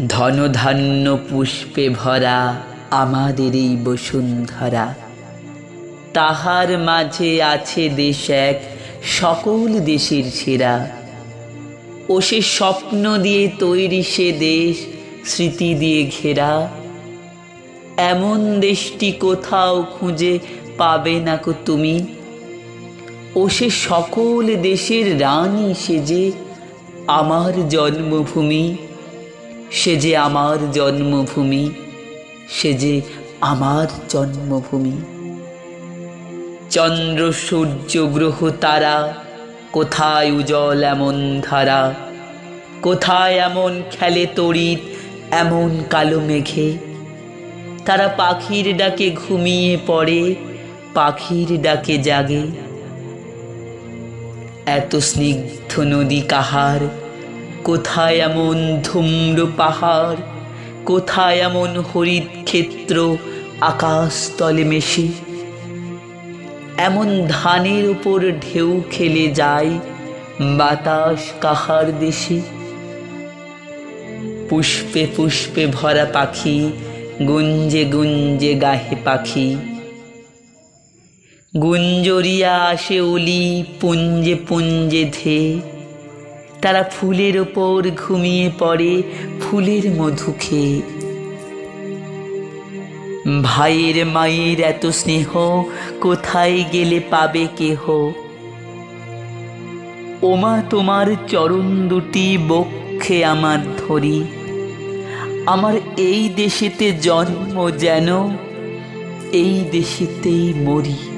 ধনধান্য পুষ্পে ভরা আমাদের এই বসুন্ধরা। তাহার মাঝে আছে দেশ এক সকল দেশের সেরা। ও সে স্বপ্ন দিয়ে তৈরি সে দেশ, স্মৃতি দিয়ে ঘেরা। এমন দেশটি কোথাও খুঁজে পাবে না কো তুমি। ও সে সকল দেশের রানী, সে যে আমার জন্মভূমি। সে যে আমার জন্মভূমি, সে যে আমার জন্মভূমি। চন্দ্র সূর্য গ্রহ তারা, কোথায় উজ্জ্বল এমন ধারা। কোথায় এমন খেলে তড়িৎ এমন কালো মেঘে। তারা পাখির ডাকে ঘুমিয়ে পড়ে, পাখির ডাকে জাগে। এত স্নিগ্ধ নদী কাহার, কোথায় এমন ধূম্র পাহাড়। কোথায় এমন হরিৎ ক্ষেত্র আকাশ তলে মেশে। এমন ধানের উপর ঢেউ খেলে যায় বাতাস কাহার দেশে। পুষ্পে পুষ্পে ভরা পাখি, গুঞ্জে গুঞ্জে গাহে পাখি। গুঞ্জরিয়া আসে অলি পুঞ্জে পুঞ্জে ধেয়ে। তারা ফুলের ওপর ঘুমিয়ে পড়ে, ফুলের মধু খেয়ে। ভাইয়ের মায়ের এত স্নেহ, কোথায় গেলে পাবে কেহ। ওমা তোমার চরণ দুটি বক্ষে আমার ধরি। আমার এই দেশেতে জন্ম, যেন এই দেশেতেই মরি।